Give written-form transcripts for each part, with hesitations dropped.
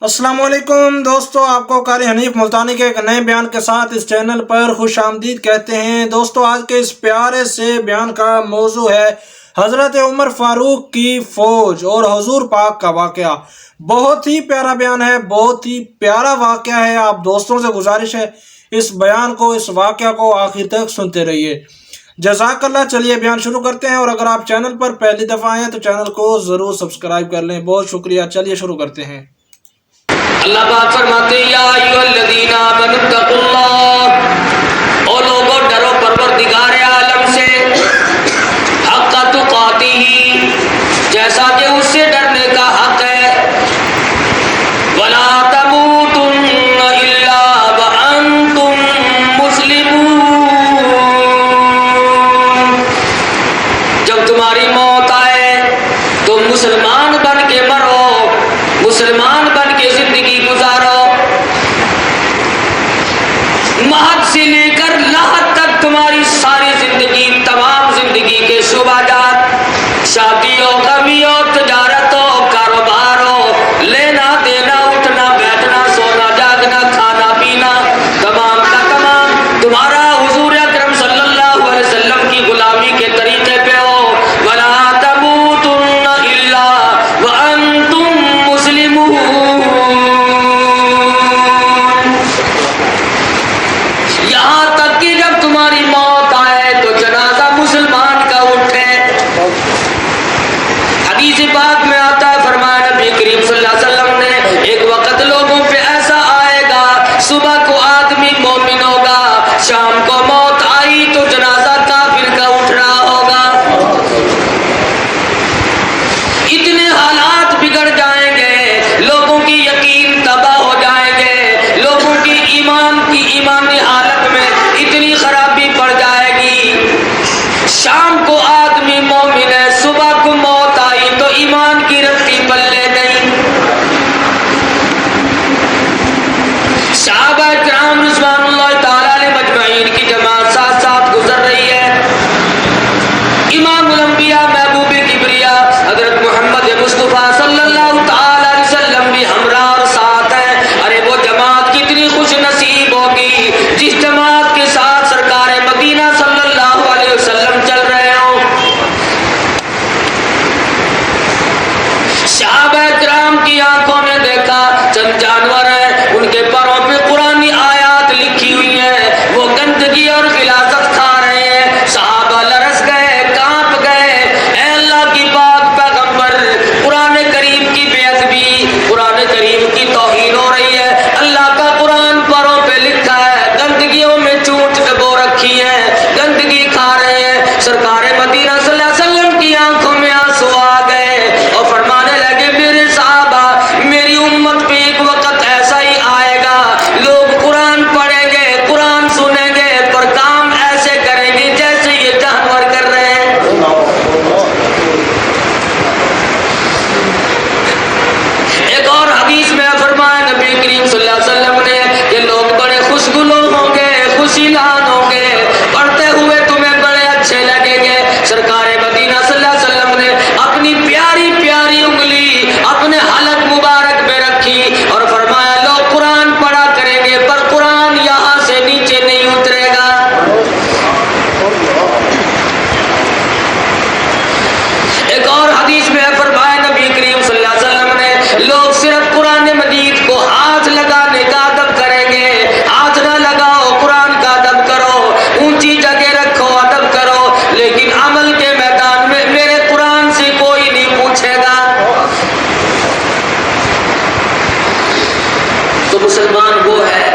السلام علیکم دوستو، آپ کو قاری حنیف ملتانی کے ایک نئے بیان کے ساتھ اس چینل پر خوش آمدید کہتے ہیں۔ دوستو، آج کے اس پیارے سے بیان کا موضوع ہے حضرت عمر فاروق کی فوج اور حضور پاک کا واقعہ۔ بہت ہی پیارا بیان ہے، بہت ہی پیارا واقعہ ہے۔ آپ دوستوں سے گزارش ہے اس بیان کو، اس واقعہ کو آخر تک سنتے رہیے۔ جزاک اللہ۔ چلیے بیان شروع کرتے ہیں، اور اگر آپ چینل پر پہلی دفعہ آئے ہیں تو چینل کو ضرور سبسکرائب کر لیں۔ بہت شکریہ۔ چلیے شروع کرتے ہیں۔ اللہ پاک فرماتے ہیں یا ایھا الذین آمنوا اتقوا اللہ، او لوگو ڈرو پروردگار عالم سے حق تقاتہ، جیسا کہ اس سے ڈرنے کا حق ہے، ولا تموتن الا وانتم مسلمون، جب تمہاری موت آئے تو مسلمان بن کے مرو، مسلمان بن کے زندگی گزارو۔ مہد سے لے کر لحد تک تمہاری ساری زندگی، تمام زندگی کے شعبہ جات، شادی ہو، غمی ہو، تجارت ہو، کاروبار ہو، لینا دینا، اٹھنا بیٹھنا، سونا جاگنا، کھانا پینا، تمام کا تمام تمہارا حضور اکرم صلی اللہ علیہ وسلم کی غلامی کے طریقے پہ ہو۔ ولا تموتن الا وانتم مسلمون، یہاں تک کہ جب تمہاری موت آئے تو جنازہ مسلمان کا اٹھے۔ حدیث پاک میں آتا ہے، فرمایا نبی کریم صلی اللہ علیہ وسلم نے، ایک وقت لوگوں پہ ایسا آئے گا، صبح کو آدمی مومن ہوگا، شام کو موت آئی تو جنازہ کافر کا اٹھ رہا ہوگا۔ اتنے حالات بگڑ جائیں گے، لوگوں کی یقین تباہ ہو جائیں گے، لوگوں کی ایمانی حالت میں اتنی خرابی پڑ جائے گی۔ شام کو آدمی مومن ہے، صبح کو موت آئی تو ایمان کی رتی پلے نہیں۔ صحابہ کرام رضوان اللہ تعالی علیہ مجمعین کی جماعت ساتھ ساتھ گزر رہی ہے۔ امام الانبیاء محبوب کبریا حضرت محمد مصطفیٰ صلی اللہ تعالی علیہ وسلم بھی ہمراہ اور ساتھ ہیں۔ ارے وہ جماعت کتنی خوش نصیب ہوگی جس جماعت کے ساتھ سرکار مدینہ صلی اللہ علیہ وسلم چل رہے ہوں۔ صحابہ کرام کی آنکھوں نے دیکھا چند جانور ہیں، ان کے پروں پہ قرآنی آیات لکھی ہوئی ہیں، وہ گندگی اور غلاظت کھا رہے ہیں۔ صحابہ لرز گئے، کانپ گئے، اے اللہ کی پاک پیغمبر، قرآن کریم کی بے ادبی، قرآن کریم کی توہین ہو رہی ہے۔ اللہ کا قرآن پروں پہ لکھا ہے، گندگیوں میں چونچ ڈبو رکھی ہے، گندگی کھا رہے ہیں۔ سرکار مدینہ صلی اللہ علیہ وسلم کی آنکھوں میں آنسو آ گئے اور فرمانے لگے، میرے صحابہ، میری امت پہ ایک وقت ایسا ہی آئے گا، لوگ قرآن پڑھیں گے، قرآن سنیں گے، پر کام ایسے کریں گے جیسے یہ جانور کر رہے ہیں۔ ایک اور حدیث میں فرمایا نبی کریم صلی اللہ علیہ وسلم نے کہ لوگ بڑے خوشگلو ہوں گے، خوشی لان ہوں گے، پڑھتے ہوئے تمہیں بڑے اچھے لگیں گے۔ سرکار مدینہ صلی اللہ علیہ وسلم نے اپنی پیاری پیاری انگلی اپنے حلق مبارک میں رکھی اور فرمایا لوگ قرآن پڑھا کریں گے، پر قرآن یہاں سے نیچے نہیں اترے گا۔ ایک اور حدیث میں فرمایا نبی کریم صلی اللہ علیہ وسلم نے، لوگ صرف قرآن مجید کو ہاتھ لگانے کا ادب کریں گے، ہاتھ نہ لگاؤ، قرآن کا ادب کرو، اونچی جگہ رکھو، ادب کرو، لیکن عمل کے میدان میں میرے قرآن سے کوئی نہیں پوچھے گا۔ تو مسلمان وہ ہے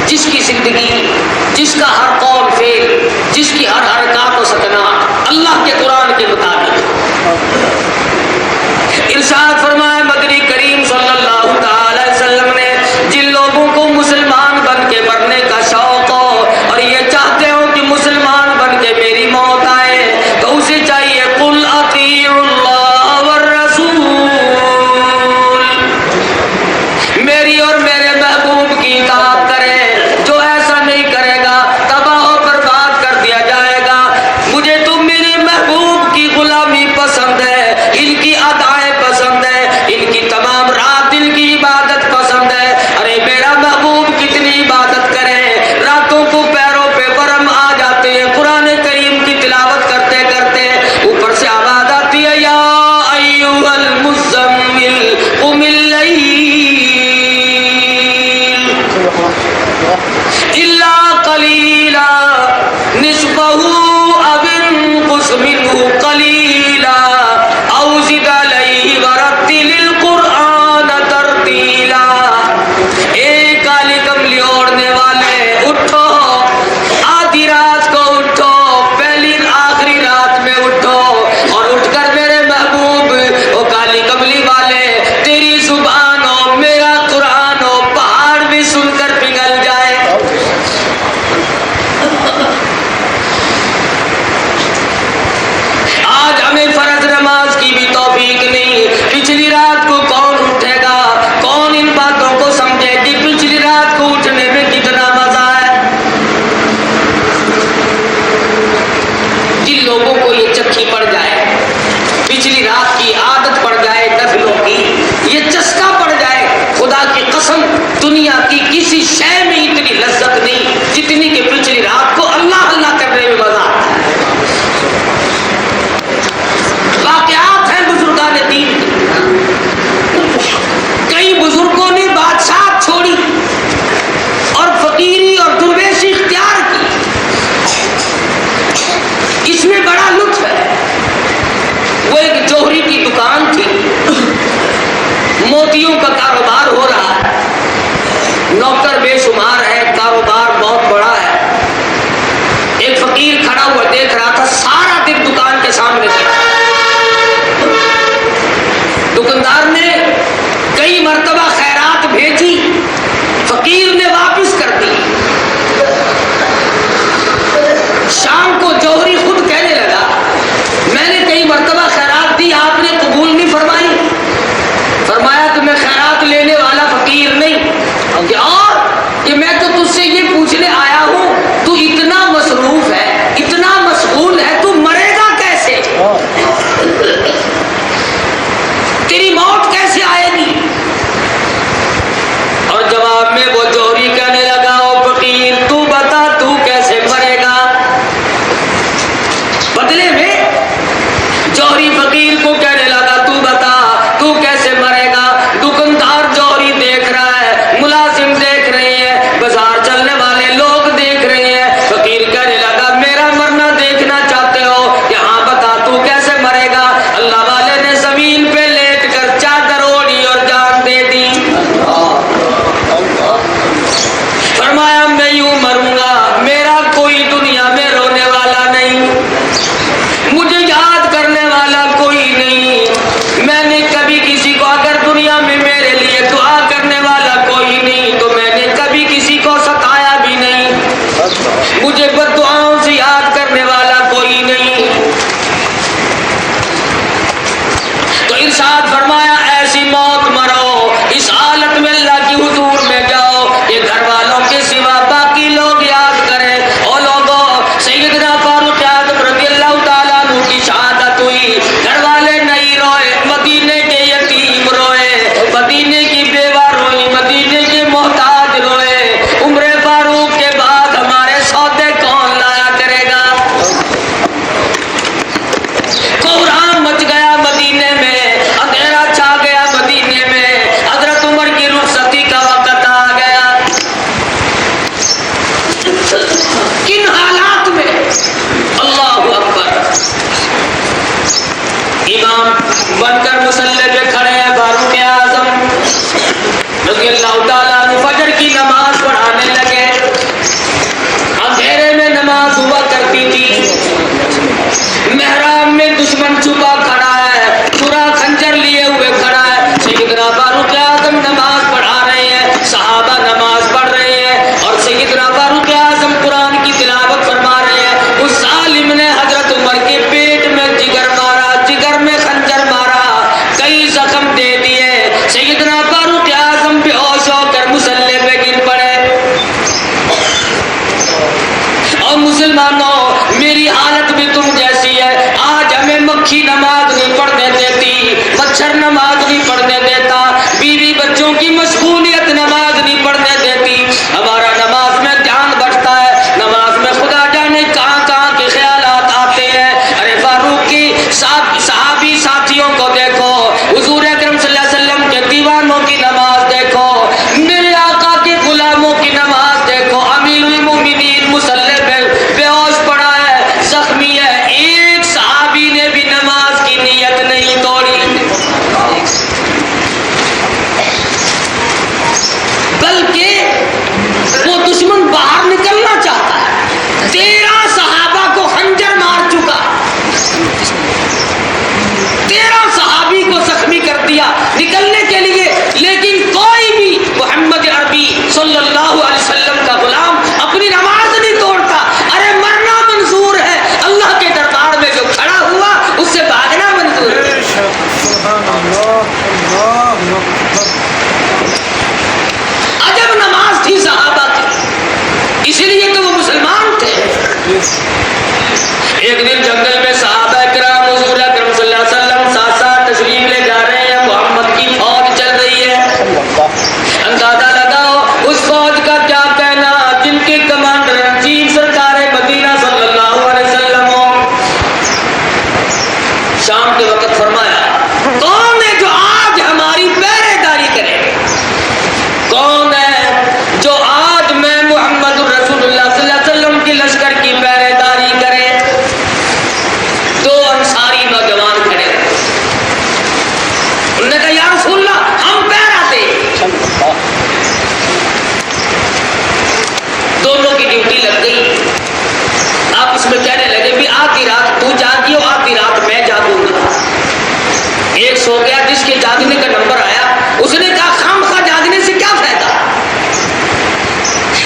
جس کی زندگی، جس کا ہر قول فعل، جس کی ہر حرکات و سکنات اللہ کے قرآن کے مطابق۔ ارشاد فرمایا مدنی کریم صلی اللہ تعالی علیہ وسلم نے، جن لوگوں کو مسلمان بن کے مرنے کا شوق ہو اور یہ چاہتے ہو کہ مسلمان بن کے میری موت آئے، تو اسے چاہیے قل اطیعوا اللہ والرسول، میری اور میرے محبوب کی اطاعت کرے، جو ایسا نہیں کرے گا تباہ و برباد کر دیا جائے گا۔ مجھے تو میرے محبوب کی غلامی پسند ہے، ان کی ادائیں پسند ہے، دنیا کی کسی شے میں اتنی لذت نہیں جتنی کہ پچھلی رات کو اللہ اللہ کرنے میں مزہ آتا ہے. واقعات ہیں بزرگان دین. کئی بزرگوں نے بادشاہ چھوڑی اور فقیری اور درویشی اختیار کی. اس میں بڑا لطف ہے. وہ ایک جوہری کی دکان تھی, موتیوں کا کاروبار ہو رہا ہے, نوکر بے شمار ہے, کاروبار بہت بڑا ہے. ایک فقیر کھڑا ہوا دیکھ رہا تھا, سارا دن دکان کے سامنے تھا. دکاندار نے کئی مرتبہ خیرات بھیجی, فقیر نے واپس کر دی. شام کو جوہری خود کہنے لگا, میں نے کئی مرتبہ خیرات دی, آپ نے قبول نہیں فرمائی. فرمایا کہ میں خیرات لینے والا فقیر نہیں, اور کہ میں تو تجھ سے یہ پوچھنے آیا ہوں, تو اتنا مصروف ہے, اتنا مشغول ہے, تو مرے گا کیسے؟ تیری موت کیسے آئے گی؟ اور جواب میں وہ جوہری کہنے لگا, او فقیر تو بتا تو کیسے مرے گا. بدلے میں جوہری فقیر کو کہنے لگا, تو بتا تو کیسے مرے گا. دکاندار جوہری دیکھ رہا ہے, ملازم دیکھ رہے ہیں, بازار چلنے والے لوگ دیکھ رہے ہیں. فقیر کہنے لگا, میرا مرنا دیکھنا چاہتے ہو, یہاں بتا تو کیسے مرے گا. اللہ والے نے زمین پہ لیٹ کر چادر اوڑھی اور جان دے دی. فرمایا میں یوں مروں گا, میرا کوئی دنیا میں رونے والا نہیں, مجھے یاد کرنے والا کوئی نہیں. میں نے کبھی کسی کو, اگر دنیا میں میرے لیے دعا کرنے والا کوئی نہیں تو میں نے کبھی کسی کو ستایا بھی نہیں. مجھے بد دعاؤں سے یاد کرنے والا کوئی نہیں. تو ارشاد فرمایا, ایسی موت مرو, اس حالت میں اللہ کی حضور میں جاؤ کہ گھر والوں کے سوا باقی لوگ یاد کریں. او لوگوں, سیدنا فاروق اعظم رضی اللہ تعالیٰ عنہ کی شہادت ہوئی, گھر والے نہیں روئے, مدینے کے یتیم روئے, مدینے کی بیوہ روئی, مدینے کے محتاج روئے. عمر فاروق کے بعد ہمارے سودے کون لایا کرے گا. کوہرام مچ گیا مدینے میں, اندھیرا چھا گیا مدینے میں, حضرت عمر کی رخصتی کا وقت آ گیا. کن حالات میں, اللہ اکبر, امام بن کر مصلی پہ کھڑے ہیں فاروق اعظم رضی اللہ تعالیٰ عنہ, فجر کی نماز پڑھانے لگے. اندھیرے میں نماز ہوا کرتی تھی, محراب میں دشمن چھپا کھڑا ہے, چھرا خنجر لیے ہوئے کھڑا ہے. سیدنا فاروق اعظم نماز پڑھا رہے ہیں, صحابہ نماز پڑھ رہے ہیں, اور سیدنا فاروق اعظم قرآن کی تلاوت فرما رہے ہیں. اس ظالم نے حضرت عمر کے پیٹ میں جگر مارا, جگر میں خنجر مارا, کئی زخم دے دیے. سیدنا فاروق اعظم بے ہوش ہو کر مصلی پہ گر پڑے. اور مسلمانوں, میری حالت بھی تم جیسی ہے. آج ہمیں مکھی نماز نہیں پڑھنے دیتی, مچھر نماز نہیں پڑھنے دیتا, بیوی بچوں کی مشغولیت نماز نہیں پڑھنے دیتی. ہمارا نماز میں دھیان بٹتا ہے, نماز میں خدا جانے کہاں کہاں کے خیالات آتے ہیں. ارے فاروق کی صحابی ساتھیوں کو دیکھو, حضور اکرم صلی اللہ علیہ وسلم کے دیوانوں کی نماز دیکھو, میرے آقا کے غلاموں کی نماز دیکھو. امیر المومنین مصلی پہ بے ہوش پڑا ہے, زخمی ہے, ایک صحابی نے بھی نماز کی نیت نہیں توڑی, بلکہ وہ دشمن باہر نکلنا چاہتا ہے. 13 صحابہ کو خنجر مار چکا, 13 صحابی کو زخمی کر دیا نکلنے کے لیے, لیکن کوئی بھی محمد عربی صلی اللہ علیہ وسلم کا غلام اپنی نماز نہیں توڑتا. ارے مرنا منظور ہے, اللہ کے دربار میں جو کھڑا ہوا اس سے بھاگنا منظور ہے. عجب نماز تھی صحابہ کی, اسی لیے تو وہ مسلمان تھے. ایک سو گیا، جس کے جاگنے کا نمبر آیا اس نے کہا خامخواہ جاگنے سے کیا فائدہ،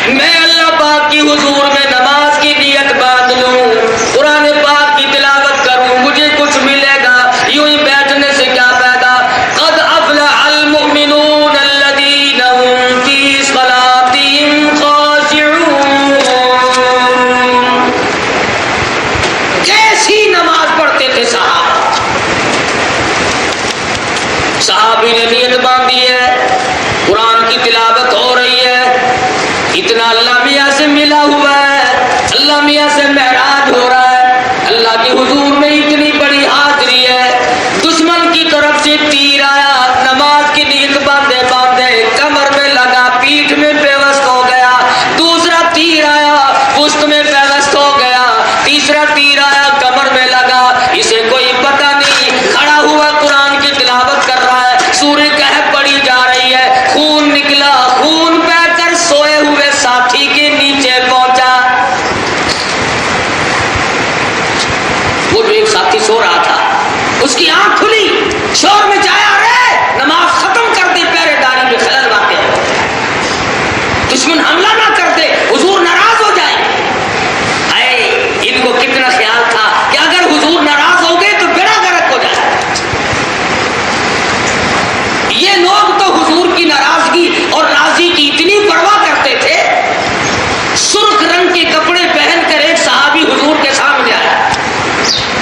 میں اللہ پاک کی حضور میں نماز کی نیت باندھ لوں، قرآن پاک کی تلاوت کروں، مجھے کچھ ملے گا، یوں ہی بیٹھنے سے کیا فائدہ۔ قد افلح المؤمنون الذین هم فی صلاتهم خاشعون، کیسی نماز پڑھتے تھے صحابی نے نیت باندھی ہے، قرآن کی تلاوت ہو رہی ہے، اتنا اللہ میاں سے ملا ہوا ہے، اللہ میاں سے معراج ہو رہا ہے، اللہ کے حضور میں اتنی بڑی حاضری ہے، دشمن کی طرف سے تیر آیا، نماز کی نیت باندھے باندھے کمر میں لگا، پیٹھ میں پیوست ہو گیا، دوسرا تیر آیا پشت میں پیوست ہو گیا، تیسرا تیر آیا کمر میں لگا، اسے کوئی پتہ نہیں، کھڑا ہوا قرآن کی تلاوت کر رہا ہے، سورہ کہف پڑھی جا رہی ہے، خون نکلا، خون بہ کر سوئے ہوئے ساتھی کے نیچے پہنچا۔ وہ جو ایک ساتھی سو رہا تھا اس کی آنکھ کھلی، شور میں جایا، رے نماز ختم کر دے، پہرے داری میں خلل واقع ہے، دشمن حملہ نہ کر دے، حضور ناراض ہو جائے۔ ان کو کتنا خیال تھا کہ اگر حضور ناراض ہو گئے تو بیڑا غرق ہو جائے۔ یہ لوگ تو حضور کی ناراضگی اور راضی کی اتنی پرواہ کرتے تھے، سرخ رنگ کے کپڑے پہن کر ایک صحابی حضور کے سامنے آیا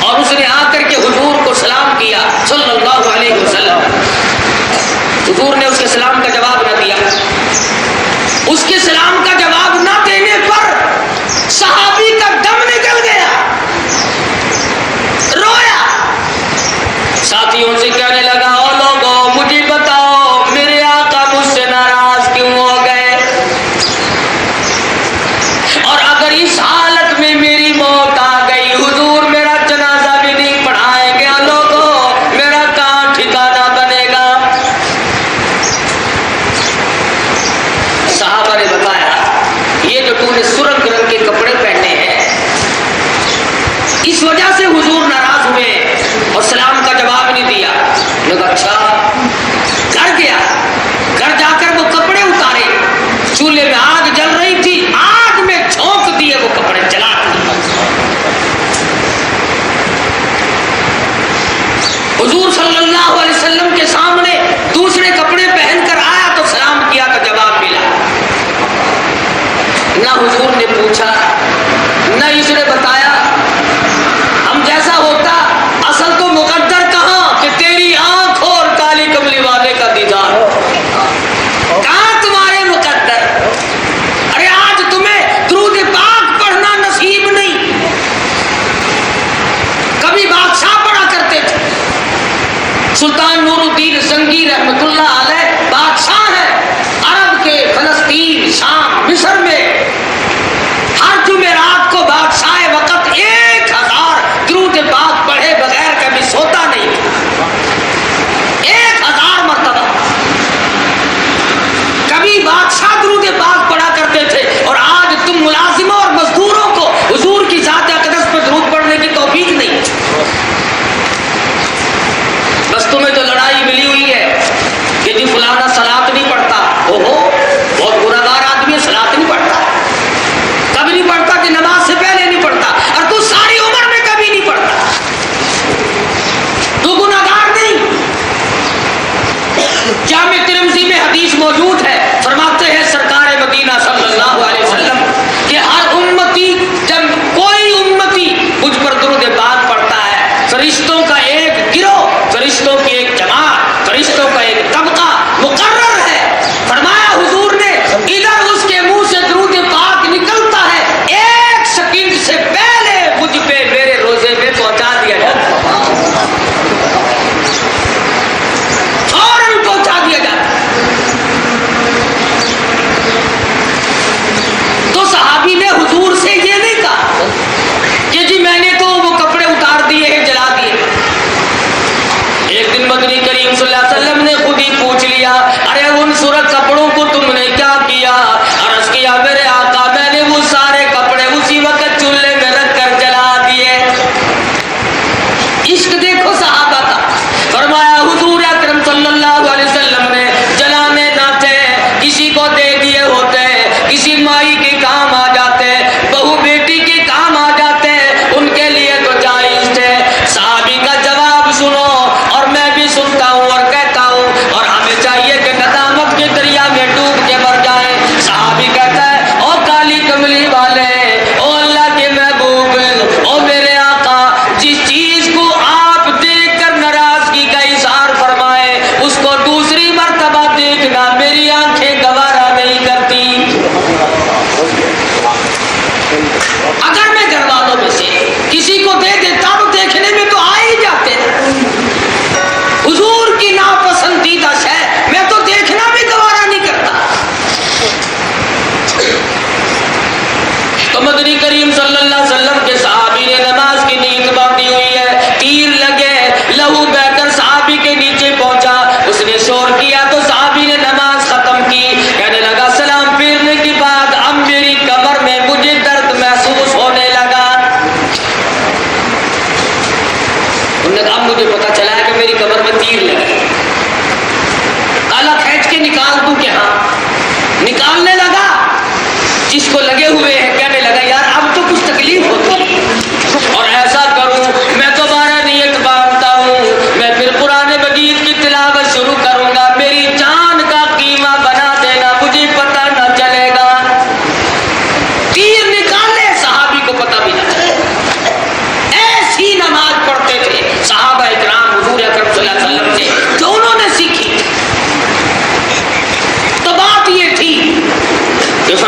اور اس نے آ کر کے حضور کو سلام کیا صلی اللہ علیہ وسلم۔ حضور نے اس کے سلام کا جواب نہ دیا، اس کے سلام کا جواب نہ دینے پر صحابی کا دم نکل گیا، رویا، ساتھیوں سے کہنے لگا، او لوگوں مجھے بتاؤ میرے آقا مجھ سے ناراض کیوں ہو گئے، اور اگر اس حالت میں میری موت آ گئی، حضور میرا جنازہ بھی نہیں پڑھائیں گے، لوگوں میرا کہاں ٹھکانہ بنے گا۔ صحابہ نے بتایا، یہ جو تو نے سرخ رنگ کے کپڑے پہنے ہیں اس وجہ سے حضور ناراض ہوئے اور سلام کا جواب نہیں دیا۔ لوگ اچھا، گھر گیا، گھر جا کر وہ کپڑے اتارے، چولہے میں آگ جل رہی تھی، آگ میں جھونک دیے وہ کپڑے، جلا دیے۔ حضور صلی اللہ علیہ وسلم کے سامنے دوسرے کپڑے پہن کر آیا تو سلام کیا تو جواب ملا، نہ حضور نے پوچھا نہ اس نے بتایا، ہم جیسا ہوتا اصل تو مقدر کہاں کہ تیری آنکھ اور کالی کملی والے کا دیدار ہو، کہاں تمہارے مقدر، ارے آج تمہیں درود پاک پڑھنا نصیب نہیں، کبھی بادشاہ پڑھا کرتے تھے، سلطان نور الدین زنگی رحمت اللہ علیہ بادشاہ ہیں عرب کے، فلسطین، شام، مصر میں ہر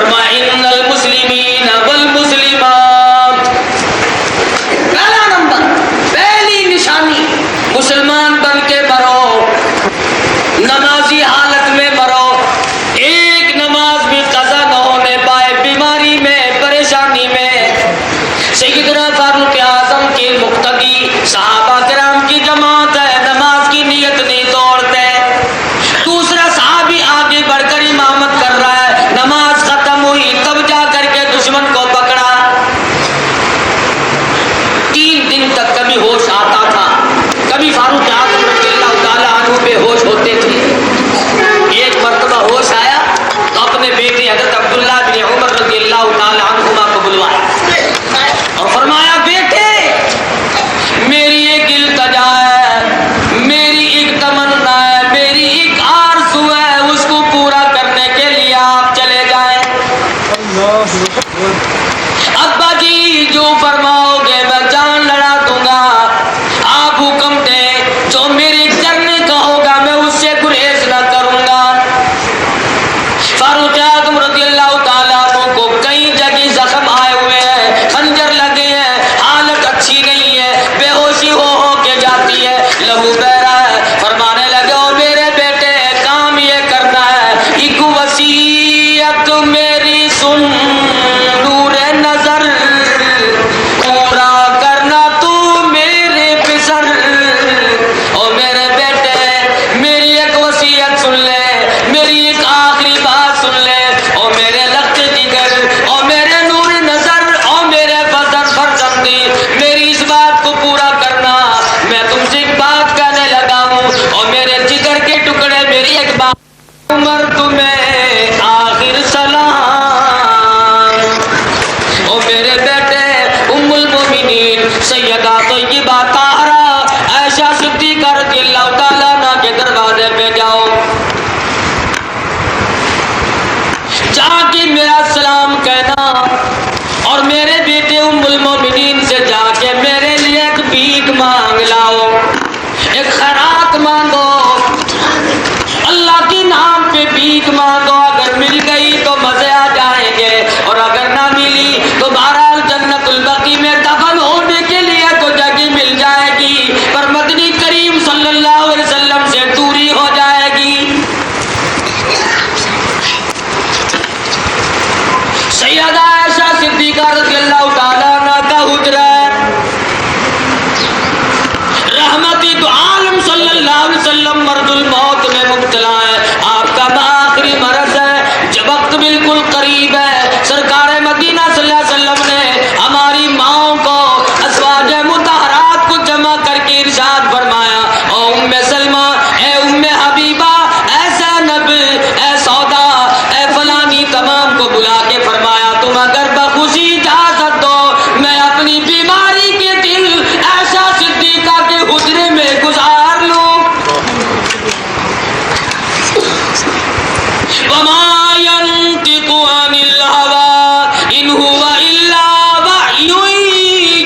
فرمایا ان المسلمین والمسلمات، پہلا نمبر، پہلی نشانی، مسلمان بن کے مرو، نمازی حالت میں مرو، ایک نماز بھی قضا نہ ہونے پائے، بیماری میں، پریشانی میں۔ سیدنا فاروق اعظم کے مقتدی صحابہ کرام کی جماعت ہے، نماز کی نیت نہیں توڑتے۔ دوسرا صحابی آگے بڑھ کر امامت کر رہا ہے، نماز ختم ہوئی تب جا کر کے دشمن کو پکڑا۔ 3 دن تک کبھی ہوش آتا تھا، کبھی فاروق اعظم رضی اللہ تعالیٰ عنہ بے ہوش ہوتے تھے۔ ایک مرتبہ ہوش آیا تو اپنے بیٹے حضرت عبداللہ بن عمر رضی اللہ تعالیٰ عنہما کو بلوایا اور فرمایا بیٹے میری ایک التجا ہے، میری ایک تمنا ہے، میری ایک آرزو ہے، اس کو پورا کرنے کے لیے آپ چلے جائیں۔ ابا جی جو فرماؤ گے میں جان لڑا دوں گا، آپ حکم دیں، جو میرے کرنے کا ہوگا میں اس سے گریز نہ کروں گا۔ فاروق اعظم رضی اللہ تعالیٰ عنہ کو کئی جگہ زخم آئے ہوئے ہیں، خنجر لگے ہیں، حالت اچھی نہیں ہے، بے ہوشی ہو کے جاتی ہے، لہو بہ رہا ہے۔ فرمانے لگے او میرے بیٹے کام یہ کرنا ہے، ایک وصیت میری سن نور نظر، پورا کرنا تو میرے پسر۔ او میرے بیٹے میری ایک وصیت سن لے، میری ایک آخری بات سن لے، او میرے لخت جگر، او میرے نور نظر، او میرے فضل فرزندی، میری اس بات کو پورا کرنا۔ میں تم سے ایک بات کہنے لگا ہوں، او میرے جگر کے ٹکڑے، میری ایک بات، عمر تمہیں آخر سلام۔ او میرے بیٹے ام المومنین سیدہ طیبہ طاہرہ عائشہ صدیقہ رضی اللہ تعالیٰ عنہ کے دروازے پہ جاؤ، جا کے میرا سلام کہنا، اور میرے بیٹے ام المومنین سے جا کے میرے لیے ایک بھیک مانگ لاؤ، ایک خیرات مانگو، اللہ کے نام پہ بھیک مانگو۔ اگر مل گئی تو مزے آ جائیں گے، اور اگر نہ ملی تو بہرحال جنت البقیع میں دفن ہونے کے لیے تو جگہ مل جائے گی، پر مدنی کریم صلی اللہ علیہ وسلم سے دوری ہو جائے گی۔ سیدہ عائشہ صدیقہ رضی اللہ تعالیٰ عنہ کا حجرہ ہے، رحمتی دو عالم صلی اللہ علیہ وسلم مرض الموت میں مبتلا ہے، آپ کا آخری مرض ہے، جب وقت بالکل قریب ہے، سرکار مدینہ صلی اللہ علیہ وسلم نے ہماری ماؤں کو، ازواج مطہرات کو جمع کر کے ارشاد فرمایا، او ام سلمہ، اے ام حبیبہ، اے زینب، اے سودا، اے فلانی، تمام کو بلا کے فرمایا تم اگر بخوشی اجازت دو میں اپنی بیماری کے دل عائشہ صدیقہ کے حجرے میں گزار لوں۔ وما ينطق عن الهوى ان هو الا وحی یوحی،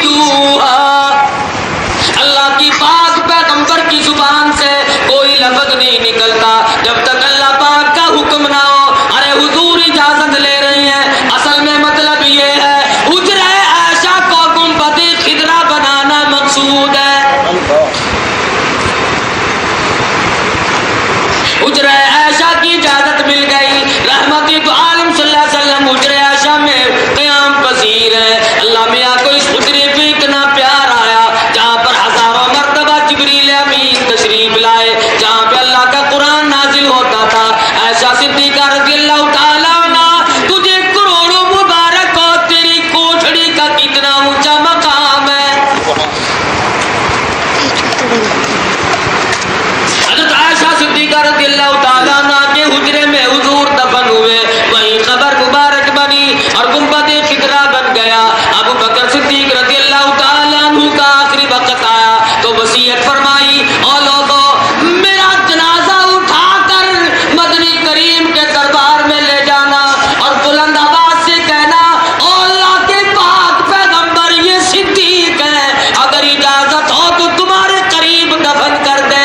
اللہ کی پاک پیغمبر کی زبان سے کوئی لفظ نہیں نکلتا جب تک اللہ پاک کا حکم نہ ہو۔ ارے حضور اجازت لے رہے ہیں، اصل میں مطلب یہ ہے حجرہ عائشہ کو گنبد خضرا بنانا مقصود ہے۔ حجرہ عائشہ کی اجازت مل گئی، رحمتی دو عالم صلی اللہ علیہ وسلم حجرہ عائشہ میں قیام پذیر ہے۔ اللہ میاں کو اس حجرے پہ اتنا پیار آیا جہاں پر ہزاروں مرتبہ جبریل امین تشریف لائے، جہاں پہ اللہ کا قرآن نازل ہوتا تھا۔ عائشہ صدیقہ رضی اللہ تعالیٰ عنہ تجھے کروڑوں مبارک ہو، تیری کوٹھڑی کا کتنا اونچا مقام ہے۔ حضرت عائشہ صدیقہ رضی اللہ تعالیٰ عنہ کے حجرے میں حضور دفن ہوئے، وہیں قبر مبارک بنی اور گنبد خضرا بن گیا۔ ابو بکر صدیق رضی اللہ تعالیٰ عنہ کا آخری وقت آیا تو وصیت فرمائی، او لوگو میرا جنازہ اٹھا کر مدنی کریم کے دربار میں لے جانا اور بلند آواز سے کہنا، او اللہ کے پاک پیغمبر یہ صدیق ہے، اگر اجازت ہو تو تمہارے قریب دفن کر دے۔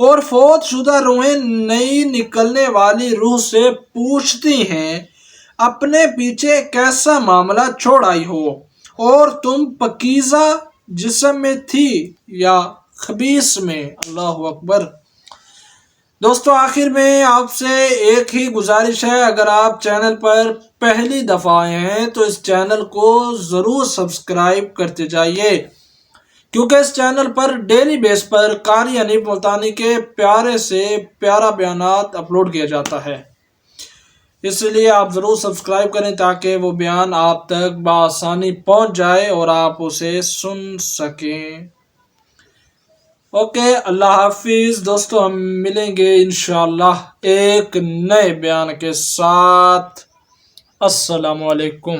اور فوت شدہ روحیں نئی نکلنے والی روح سے پوچھتی ہیں اپنے پیچھے کیسا معاملہ چھوڑ آئی ہو، اور تم پکیزہ جسم میں تھی یا خبیث میں۔ اللہ اکبر۔ دوستو آخر میں آپ سے ایک ہی گزارش ہے، اگر آپ چینل پر پہلی دفعہ آئے ہیں تو اس چینل کو ضرور سبسکرائب کرتے جائیے، کیونکہ اس چینل پر ڈیلی بیس پر قاری حنیف ملتانی کے پیارے سے پیارا بیانات اپلوڈ کیا جاتا ہے، اس لیے آپ ضرور سبسکرائب کریں تاکہ وہ بیان آپ تک بآسانی پہنچ جائے اور آپ اسے سن سکیں۔ اوکے، اللہ حافظ دوستو، ہم ملیں گے انشاءاللہ ایک نئے بیان کے ساتھ۔ السلام علیکم۔